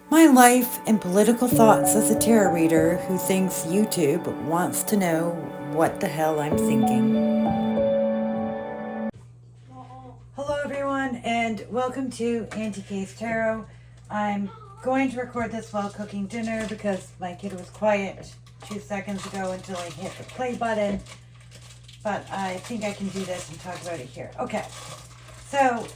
My life and political thoughts as a tarot reader who thinks YouTube wants to know what the hell I'm thinking. Hello, everyone, and welcome to Anti-Case Tarot. I'm going to record this while cooking dinner because my kid was quiet 2 seconds ago until I hit the play button. But I think I can do this and talk about it here. Okay, so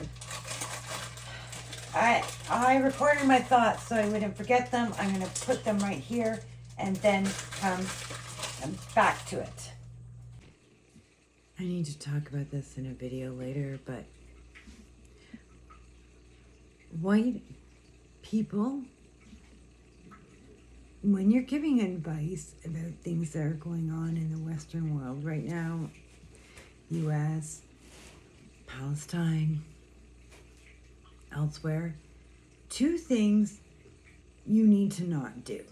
I recorded my thoughts so I wouldn't forget them. I'm going to put them right here and then come back to it. I need to talk about this in a video later, but white people, when you're giving advice about things that are going on in the Western world right now, US, Palestine, elsewhere, two things you need to not do.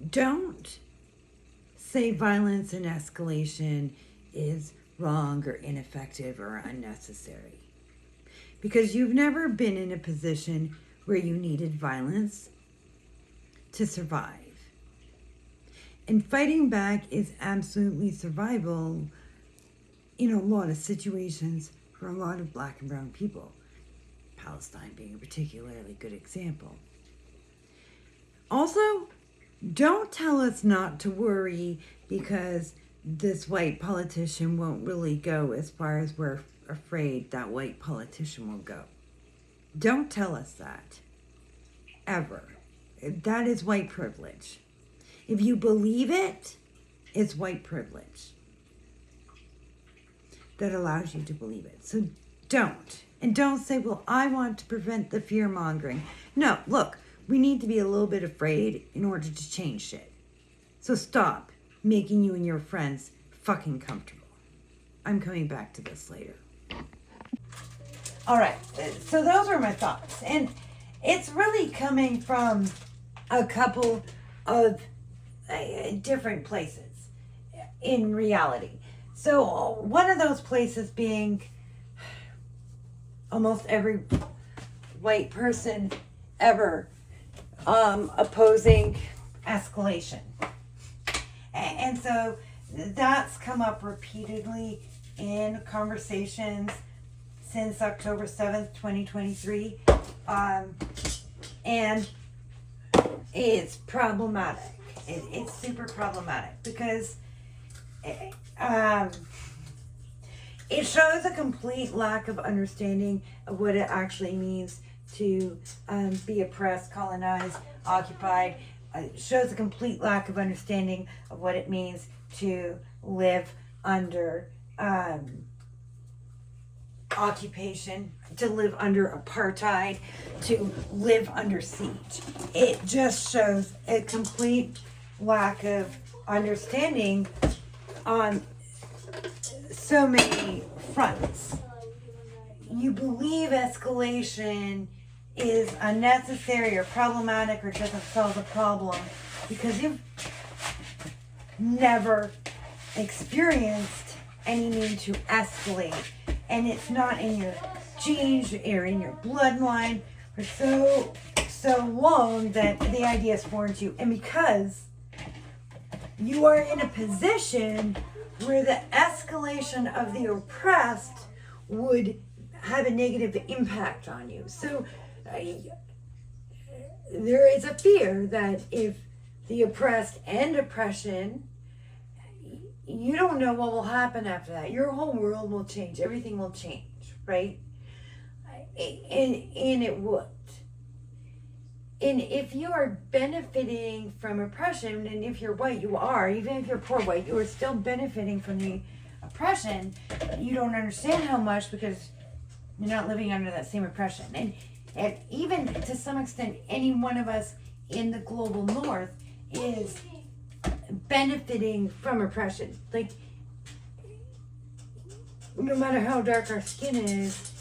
Don't say violence and escalation is wrong or ineffective or unnecessary, because you've never been in a position where you needed violence to survive. And fighting back is absolutely survival in a lot of situations for a lot of Black and brown people, Palestine being a particularly good example. Also, don't tell us not to worry because this white politician won't really go as far as we're afraid that white politician will go. Don't tell us that, ever. That is white privilege. If you believe it, it's white privilege that allows you to believe it. So don't. And don't say, well, I want to prevent the fear mongering. No, look, we need to be a little bit afraid in order to change shit. So stop making you and your friends fucking comfortable. I'm coming back to this later. All right, so those are my thoughts. And it's really coming from a couple of different places in reality. So one of those places being almost every white person ever opposing escalation. And so that's come up repeatedly in conversations since October 7th, 2023. And it's problematic. It's super problematic because it shows a complete lack of understanding of what it actually means to be oppressed, colonized, occupied. It shows a complete lack of understanding of what it means to live under occupation, to live under apartheid, to live under siege. It just shows a complete lack of understanding on so many fronts. You believe escalation is unnecessary or problematic or doesn't solve the problem because you've never experienced any need to escalate, and it's not in your genes or in your bloodline for so long that the idea is foreign to you. And because you are in a position where the escalation of the oppressed would have a negative impact on you. So there is a fear that if the oppressed end oppression, you don't know what will happen after that. Your whole world will change. Everything will change, right? And it would. And if you are benefiting from oppression, and if you're white, you are, even if you're poor white, you are still benefiting from the oppression. You don't understand how much because you're not living under that same oppression. And even to some extent, any one of us in the global north is benefiting from oppression. Like, no matter how dark our skin is,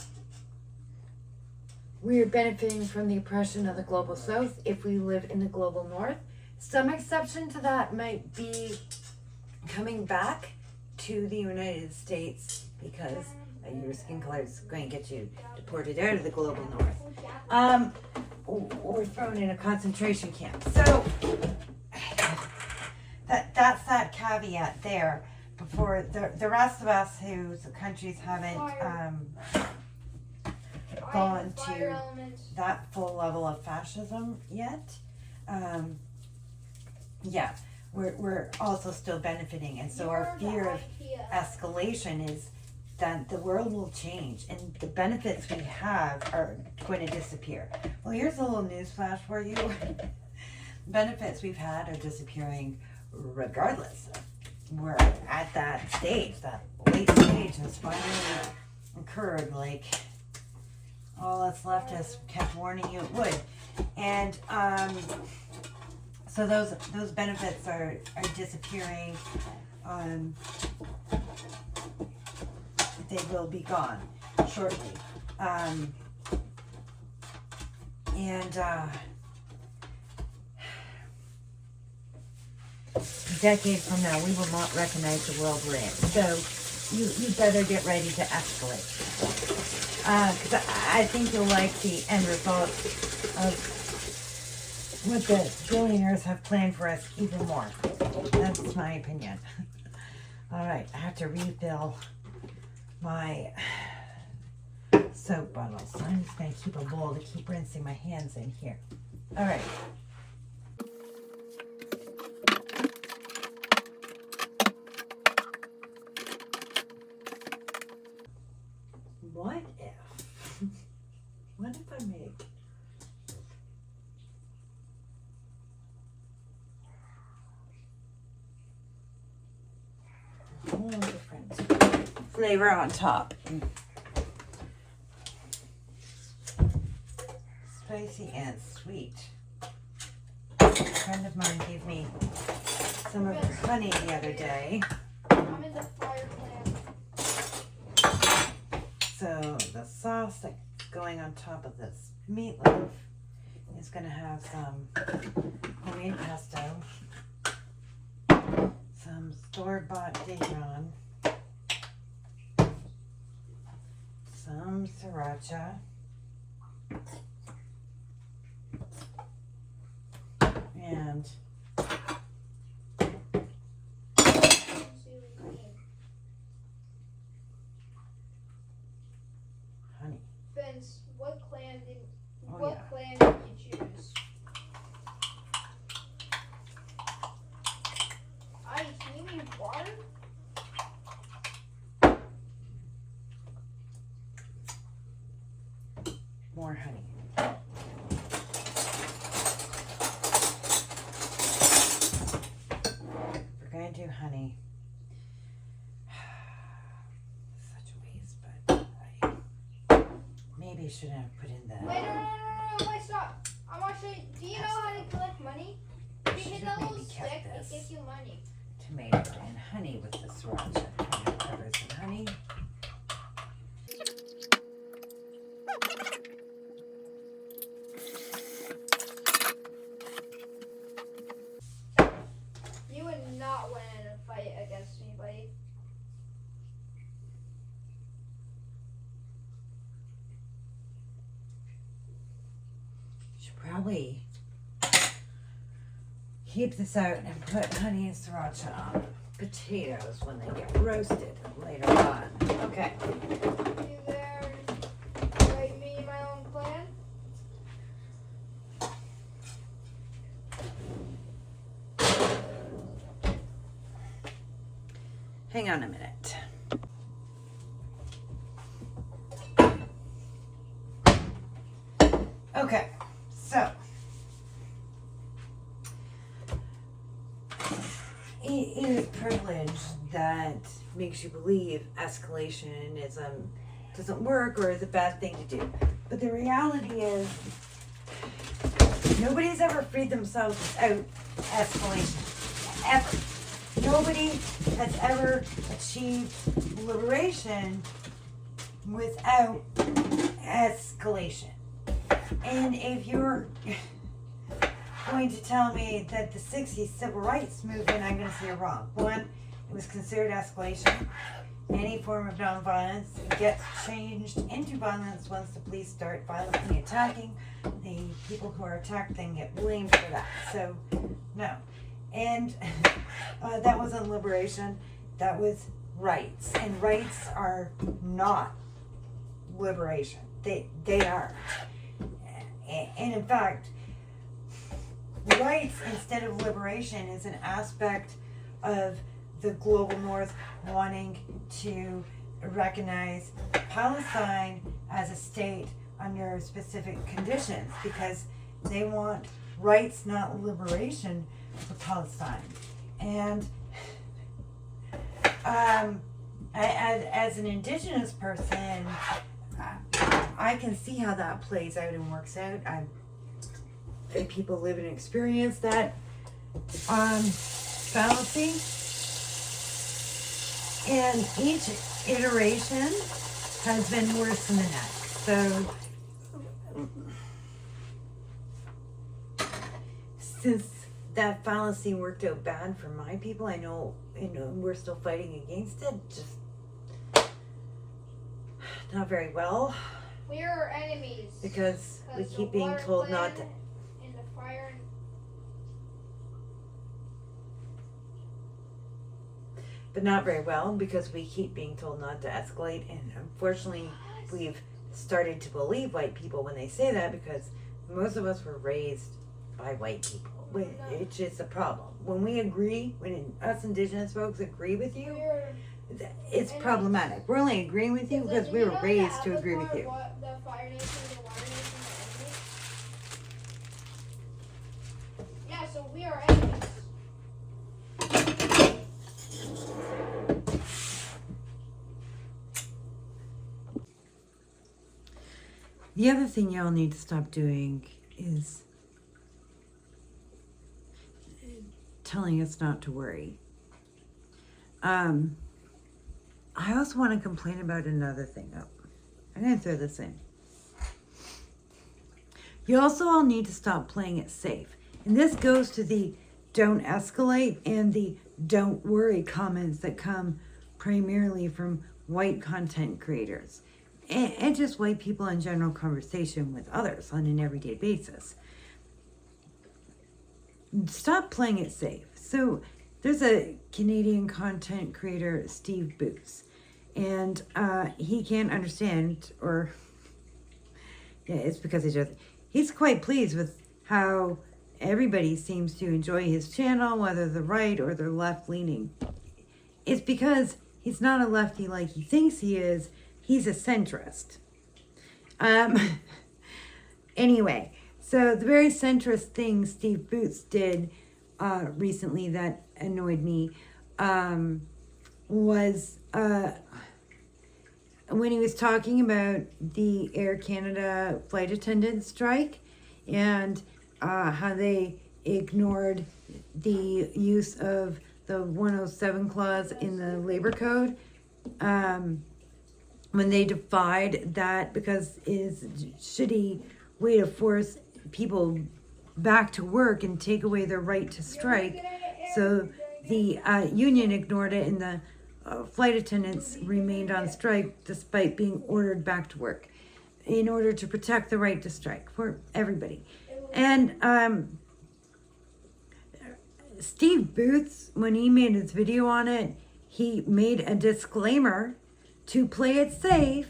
we are benefiting from the oppression of the global south if we live in the global north. Some exception to that might be coming back to the United States because Your skin color is going to get you deported out of the global north. Or thrown in a concentration camp. So that's that caveat there. Before the rest of us whose countries haven't gone to that full level of fascism yet, yeah, we're also still benefiting. And so our fear of escalation is that the world will change and the benefits we have are going to disappear. Well, here's a little news flash for you. Benefits we've had are disappearing regardless. We're at that stage, that late stage has finally occurred, like all that's left has kept warning you it would. And so those benefits are disappearing. They will be gone shortly. A decade from now, we will not recognize the world we're in. So you better get ready to escalate. Because I think you'll like the end result of what the billionaires have planned for us even more. That's my opinion. All right, I have to refill my soap bottles. So I'm just going to keep a bowl to keep rinsing my hands in here. All right. What if I make a whole different flavor on top? Spicy and sweet. A friend of mine gave me some of her honey the other day. I'm in the fire plant. So the sauce that's going on top of this meatloaf is going to have some homemade pesto, some store-bought Dijon, some sriracha, and honey. Vince, what clan did you choose? Ice, you need water? More honey. We're going to do honey. Such a waste, but maybe I shouldn't have put in the... Wait, no, wait, stop. I'm actually, do you know how to collect money? If you hit that little stick, it gives you money. Tomato and honey with the sriracha. Peppers and honey. You would not win in a fight against me, buddy. Should probably keep this out and put honey and sriracha on potatoes when they get roasted later on. Okay. You there, write me my own plan? Hang on a minute. Okay, so it is privilege that makes you believe escalation doesn't work or is a bad thing to do. But the reality is nobody's ever freed themselves without escalation. Ever. Nobody has ever achieved liberation without escalation. And if you're going to tell me that the 60s civil rights movement, I'm going to say you're wrong. One, it was considered escalation. any form of nonviolence gets changed into violence once the police start violently attacking. The people who are attacked then get blamed for that. So, no. And that wasn't liberation. That was rights. And rights are not liberation. They aren't. And in fact, rights instead of liberation is an aspect of the global north wanting to recognize Palestine as a state under specific conditions because they want rights, not liberation for Palestine. And as an indigenous person, I can see how that plays out and works out. People live and experience that fallacy. And each iteration has been worse than the next. So, since that fallacy worked out bad for my people, I know, we're still fighting against it. Just not very well. We are enemies. Because we keep being told not to. In the fire. But not very well, because we keep being told not to escalate, and unfortunately we've started to believe white people when they say that, because most of us were raised by white people. It's just a problem. When we agree, when us indigenous folks agree with you, it's problematic. We're only agreeing with you because we were raised to agree with you. The Fire Nation, the Water Nation, the enemy. Yeah, so we are enemies. The other thing y'all need to stop doing is telling us not to worry. I also want to complain about another thing. Oh, I'm going to throw this in. You also all need to stop playing it safe. And this goes to the don't escalate and the don't worry comments that come primarily from white content creators. And just white people in general conversation with others on an everyday basis. Stop playing it safe. So there's a Canadian content creator, Steve Boots, and he can't understand, or yeah, it's because he's quite pleased with how everybody seems to enjoy his channel, whether they're right or they're left leaning. It's because he's not a lefty like he thinks he is. He's a centrist. Anyway, so the very centrist thing Steve Boots did recently that annoyed me was when he was talking about the Air Canada flight attendant strike and how they ignored the use of the 107 clause in the labor code. When they defied that because it is a shitty way to force people back to work and take away their right to strike. So the union ignored it, and the flight attendants remained on strike despite being ordered back to work in order to protect the right to strike for everybody. And Steve Boots, when he made his video on it, he made a disclaimer to play it safe,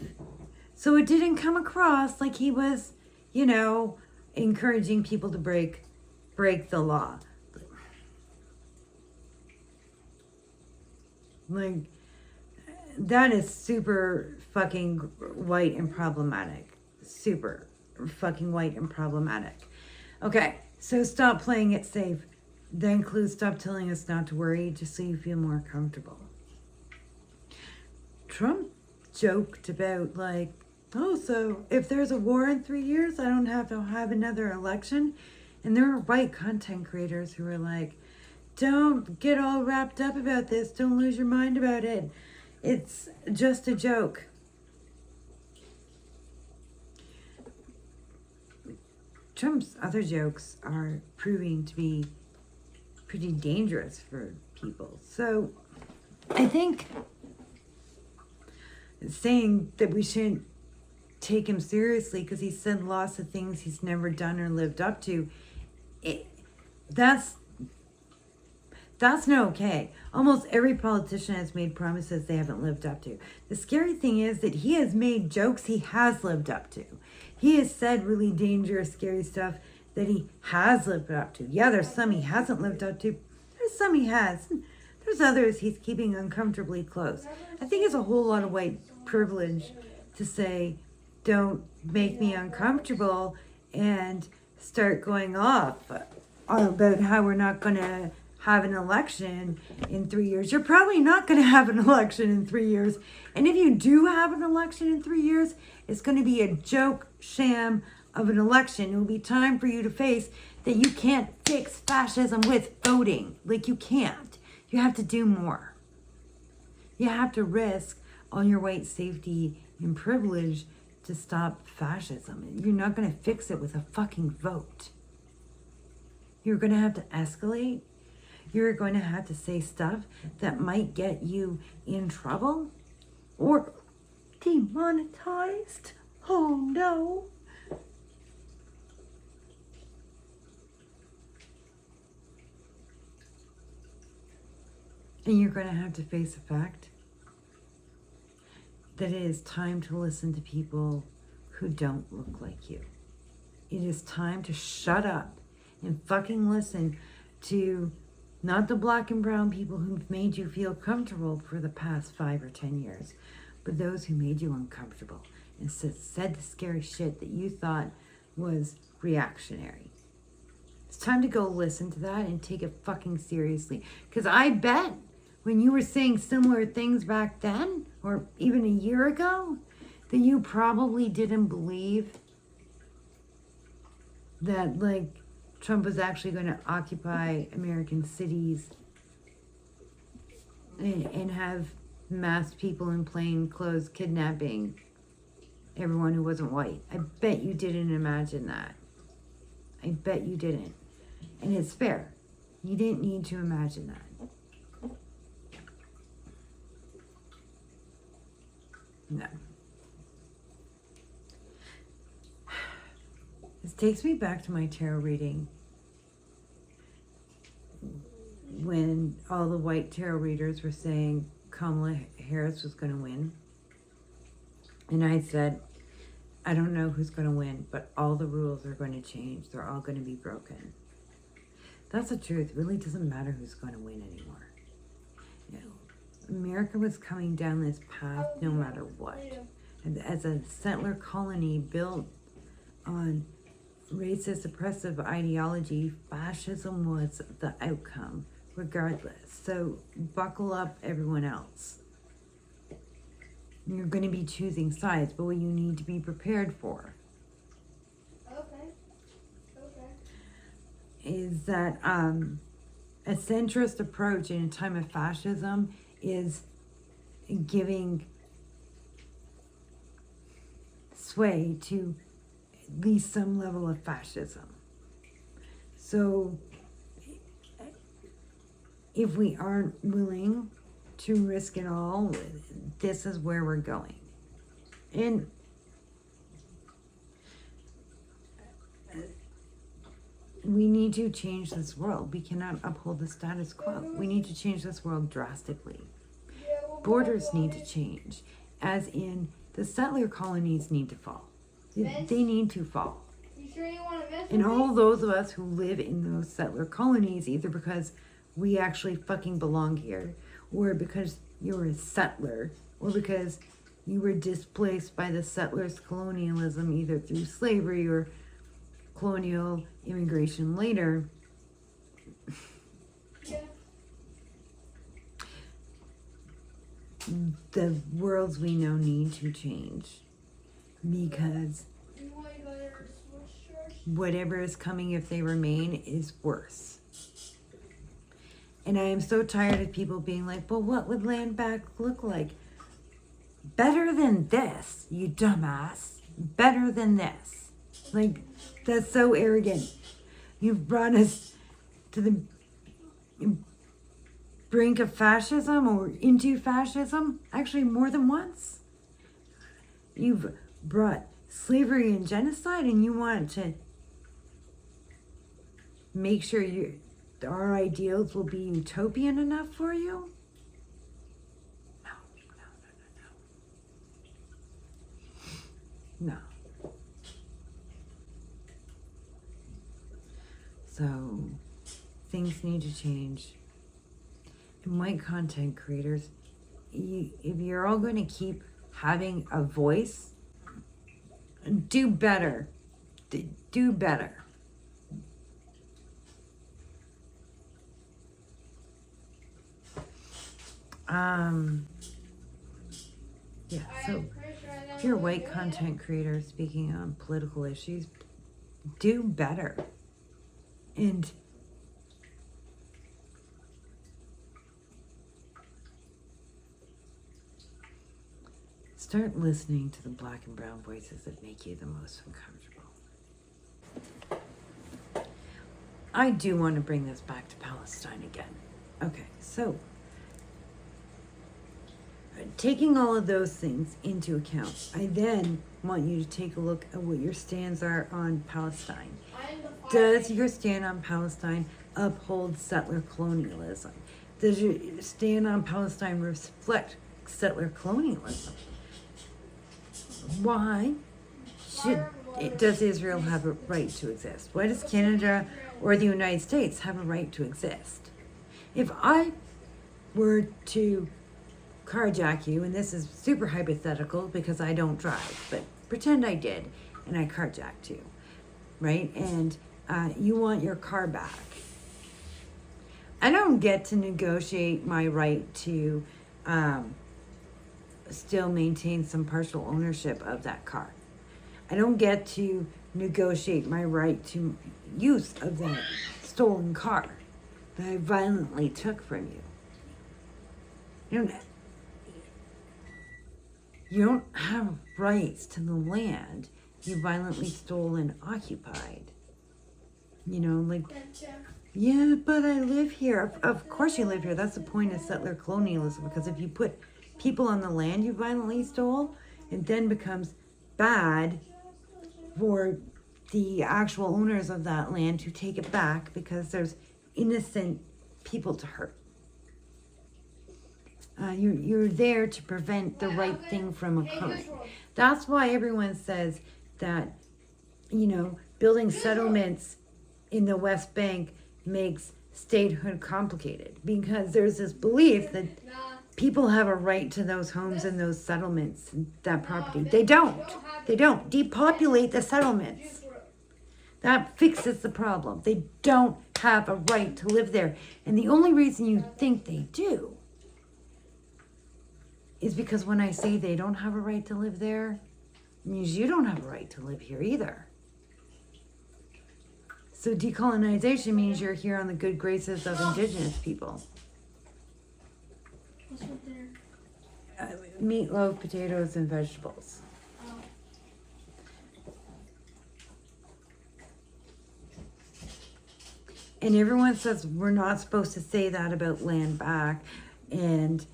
so it didn't come across like he was, encouraging people to break the law. Like, that is super fucking white and problematic. Super fucking white and problematic. Okay, so stop playing it safe. That includes stop telling us not to worry, just so you feel more comfortable. Trump joked about so if there's a war in 3 years, I don't have to have another election. And there are white content creators who are like, don't get all wrapped up about this. Don't lose your mind about it. It's just a joke. Trump's other jokes are proving to be pretty dangerous for people. So I think saying that we shouldn't take him seriously because he said lots of things he's never done or lived up to. That's not okay. Almost every politician has made promises they haven't lived up to. The scary thing is that he has made jokes he has lived up to. He has said really dangerous, scary stuff that he has lived up to. Yeah, there's some he hasn't lived up to. There's some he has. There's others he's keeping uncomfortably close. I think it's a whole lot of white privilege to say, don't make me uncomfortable, and start going off about how we're not going to have an election in 3 years. You're probably not going to have an election in 3 years. And if you do have an election in 3 years, it's going to be a joke sham of an election. It will be time for you to face that you can't fix fascism with voting. Like, you can't. You have to do more. You have to risk all your white safety and privilege to stop fascism. You're not going to fix it with a fucking vote. You're going to have to escalate. You're going to have to say stuff that might get you in trouble or demonetized. Oh no. And you're going to have to face the fact that it is time to listen to people who don't look like you. It is time to shut up and fucking listen to not the black and brown people who've made you feel comfortable for the past 5 or 10 years, but those who made you uncomfortable and said the scary shit that you thought was reactionary. It's time to go listen to that and take it fucking seriously. Because I bet when you were saying similar things back then, or even a year ago, that you probably didn't believe that, like, Trump was actually going to occupy American cities and have mass people in plain clothes kidnapping everyone who wasn't white. I bet you didn't imagine that. I bet you didn't. And it's fair. You didn't need to imagine that. No. This takes me back to my tarot reading when all the white tarot readers were saying Kamala Harris was going to win. And I said, I don't know who's going to win, but all the rules are going to change. They're all going to be broken. That's the truth. It really doesn't matter who's going to win anymore. You know, America was coming down this path no matter what. And as a settler colony built on racist, oppressive ideology, fascism was the outcome, regardless. So buckle up, everyone else. You're going to be choosing sides, but what you need to be prepared for is that a centrist approach in a time of fascism is giving sway to at least some level of fascism. So if we aren't willing to risk it all, this is where we're going. And we need to change this world. We cannot uphold the status quo. We need to change this world drastically. Borders need to change, as in the settler colonies need to fall. They need to fall. You sure you want to miss And all those of us who live in those settler colonies, either because we actually fucking belong here, or because you're a settler, or because you were displaced by the settlers' colonialism, either through slavery or colonial immigration later. Yeah. The worlds we know need to change, because whatever is coming if they remain is worse. And I am so tired of people being like, well, what would land back look like? Better than this, you dumbass. Better than this. Like, that's so arrogant. You've brought us to the brink of fascism, or into fascism, actually more than once. You've brought slavery and genocide, and you want to make sure our ideals will be utopian enough for you? No. No. So, things need to change. And white content creators, if you're all going to keep having a voice, do better. Do better. Yeah, so if you're a white content creator speaking on political issues, do better. And start listening to the black and brown voices that make you the most uncomfortable. I do want to bring this back to Palestine again. Okay, so taking all of those things into account, I then want you to take a look at what your stands are on Palestine. Does your stand on Palestine uphold settler colonialism? Does your stand on Palestine reflect settler colonialism? Why does Israel have a right to exist? Why does Canada or the United States have a right to exist? If I were to carjack you, and this is super hypothetical because I don't drive, but pretend I did and I carjacked you, right? And you want your car back. I don't get to negotiate my right to still maintain some partial ownership of that car. I don't get to negotiate my right to use of that stolen car that I violently took from you. You don't have rights to the land you violently stole and occupied. Gotcha. Yeah, but I live here. Of course you live here. That's the point of settler colonialism, because if you put people on the land you violently stole, it then becomes bad for the actual owners of that land to take it back because there's innocent people to hurt. You're there to prevent the right thing from occurring. That's why everyone says that, building settlements in the West Bank makes statehood complicated, because there's this belief that people have a right to those homes and those settlements, that property. They don't. Depopulate the settlements. That fixes the problem. They don't have a right to live there. And the only reason you think they do is because when I say they don't have a right to live there, it means you don't have a right to live here either. So decolonization means you're here on the good graces of indigenous people. What's with dinner? Meatloaf, potatoes, and vegetables. Oh. And everyone says we're not supposed to say that about land back. And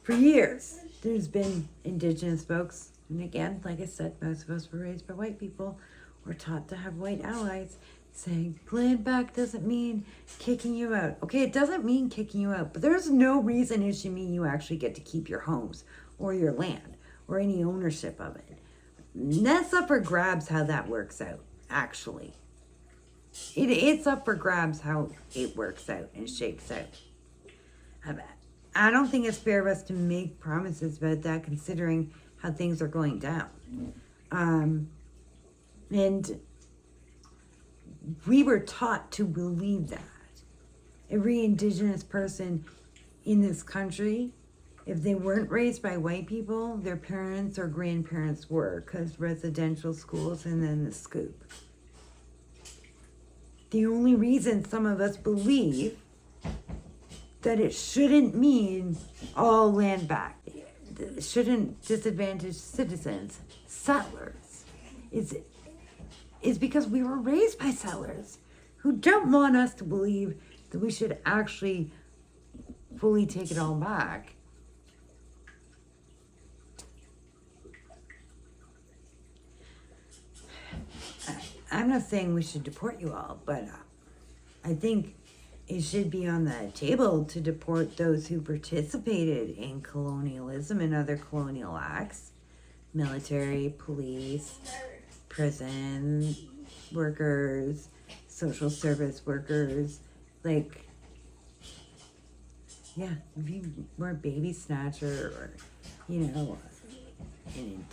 for years, there's been indigenous folks. And again, like I said, most of us were raised by white people. We're taught to have white allies saying land back doesn't mean kicking you out. Okay, it doesn't mean kicking you out, but there's no reason it should mean you actually get to keep your homes or your land or any ownership of it. And that's up for grabs how that works out, actually. It's up for grabs how it works out and shakes out. I don't think it's fair of us to make promises about that, considering how things are going down. And we were taught to believe that. Every indigenous person in this country, if they weren't raised by white people, their parents or grandparents were, because residential schools and then the scoop. The only reason some of us believe that it shouldn't mean all land back, it shouldn't disadvantage citizens, settlers, is because we were raised by settlers who don't want us to believe that we should actually fully take it all back. I'm not saying we should deport you all, but I think it should be on the table to deport those who participated in colonialism and other colonial acts. Military, police, prison workers, social service workers. Like, yeah, if you were a baby snatcher or, an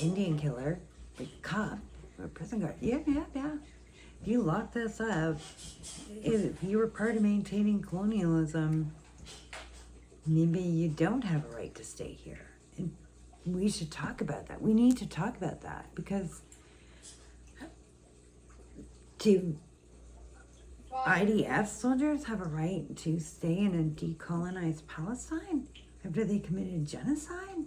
Indian killer, like a cop or a prison guard, yeah. If you lock this up, if you were part of maintaining colonialism, maybe you don't have a right to stay here. And we should talk about that. We need to talk about that, because do IDF soldiers have a right to stay in a decolonized Palestine after they committed genocide?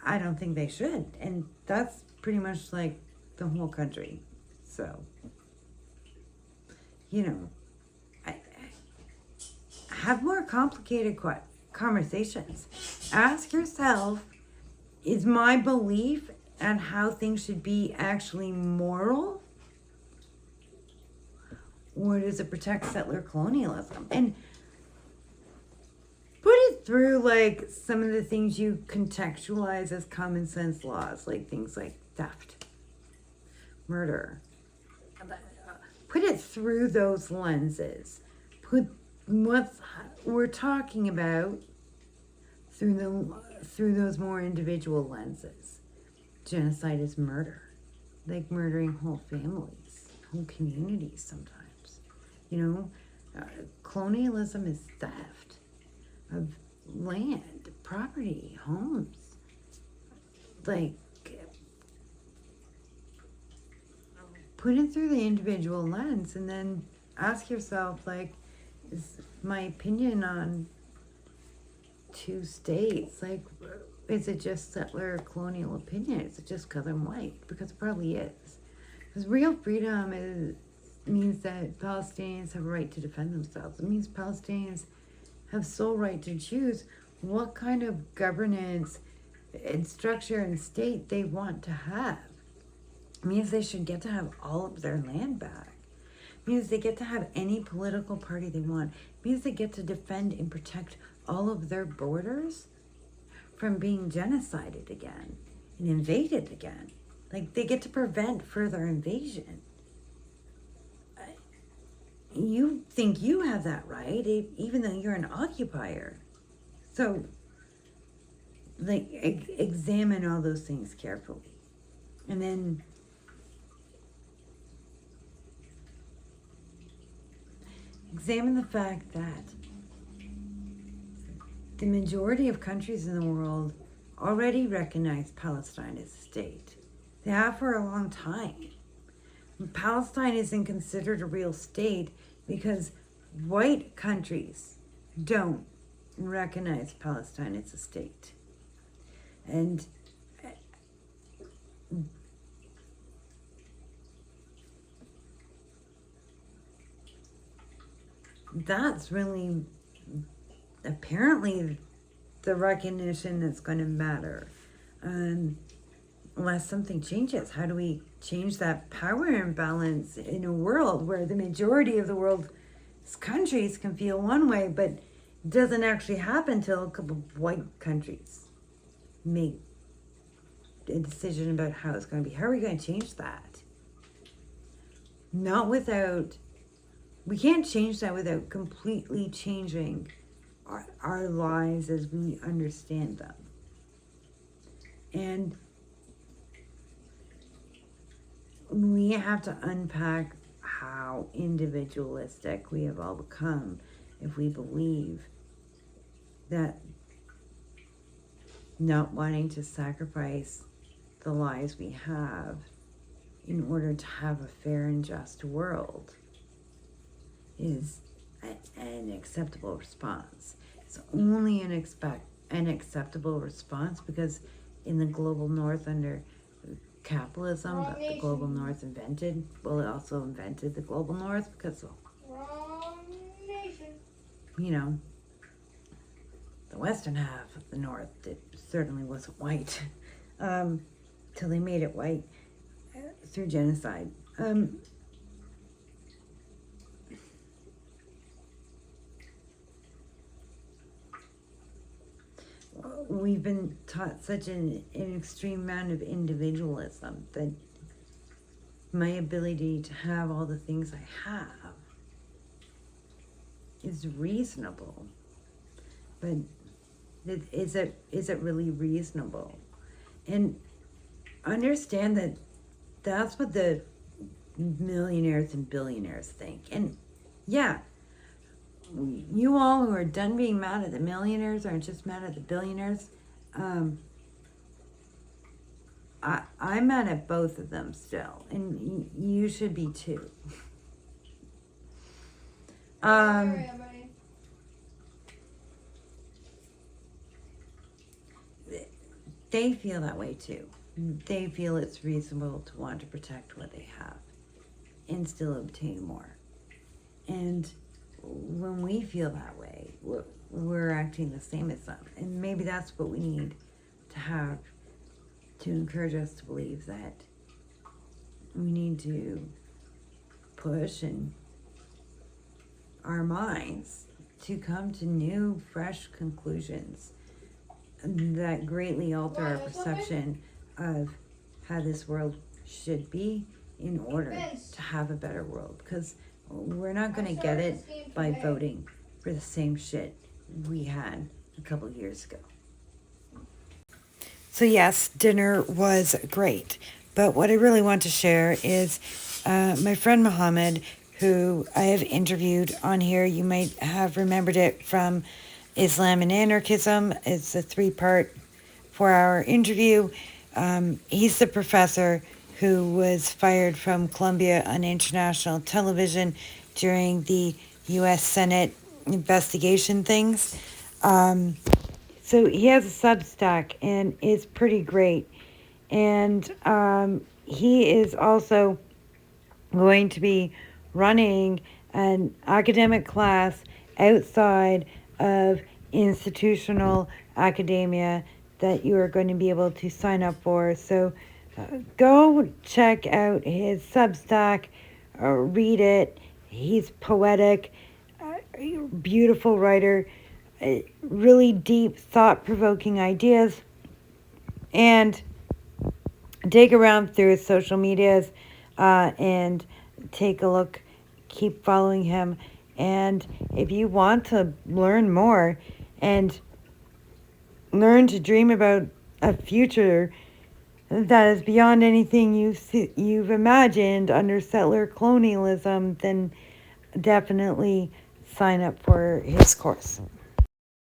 I don't think they should. And that's pretty much like the whole country. So, have more complicated conversations. Ask yourself, is my belief and how things should be actually moral? Or does it protect settler colonialism? And put it through like some of the things you contextualize as common sense laws, like things like theft, murder. Put it through those lenses. Put what we're talking about through those more individual lenses. Genocide is murder, like murdering whole families, whole communities sometimes. Colonialism is theft of land, property, homes. Like, put it through the individual lens and then ask yourself, like, is my opinion on two states, like, is it just settler colonial opinion? Is it just because I'm white? Because it probably is. Because real freedom means that Palestinians have a right to defend themselves. It means Palestinians have sole right to choose what kind of governance and structure and state they want to have. It means they should get to have all of their land back. It means they get to have any political party they want. It means they get to defend and protect all of their borders from being genocided again and invaded again. Like, they get to prevent further invasion. You think you have that right, even though you're an occupier. So, like, examine all those things carefully. And then examine the fact that the majority of countries in the world already recognize Palestine as a state. They have for a long time. Palestine isn't considered a real state because white countries don't recognize Palestine as a state. And that's really apparently the recognition that's going to matter, unless something changes. How do we change that power imbalance in a world where the majority of the world's countries can feel one way, but it doesn't actually happen until a couple of white countries make a decision about how it's going to be? How are we going to change that? We can't change that without completely changing our lives as we understand them. And we have to unpack how individualistic we have all become if we believe that not wanting to sacrifice the lives we have in order to have a fair and just world is an acceptable response. It's only an acceptable response because in the global north, under capitalism that the global north invented, well, it also invented the global north because Wrong nation. the the western half of the North, it certainly wasn't white, till they made it white through genocide. We've been taught such an extreme amount of individualism that my ability to have all the things I have is reasonable. But is it really reasonable? And understand that that's what the millionaires and billionaires think. And yeah, you all who are done being mad at the millionaires aren't just mad at the billionaires. I'm mad at both of them still, and you should be too. They feel that way too. They feel it's reasonable to want to protect what they have and still obtain more. And when we feel that way, we're acting the same as them. And maybe that's what we need to have to encourage us to believe that we need to push in our minds to come to new, fresh conclusions that greatly alter our perception of how this world should be in order to have a better world. Because we're not going to get it by voting for the same shit we had a couple years ago. So yes, dinner was great. But what I really want to share is my friend Mohammed, who I have interviewed on here. You might have remembered it from Islam and Anarchism. It's a 3-part, 4-hour interview. He's the professor who was fired from Columbia on international television during the U.S. Senate investigation things. So he has a Substack, and it's pretty great. And he is also going to be running an academic class outside of institutional academia that you are going to be able to sign up for. So go check out his Substack, read it. He's poetic, beautiful writer, really deep, thought-provoking ideas. And dig around through his social medias and take a look. Keep following him. And if you want to learn more and learn to dream about a future that is beyond anything you've imagined under settler colonialism, then definitely sign up for his course.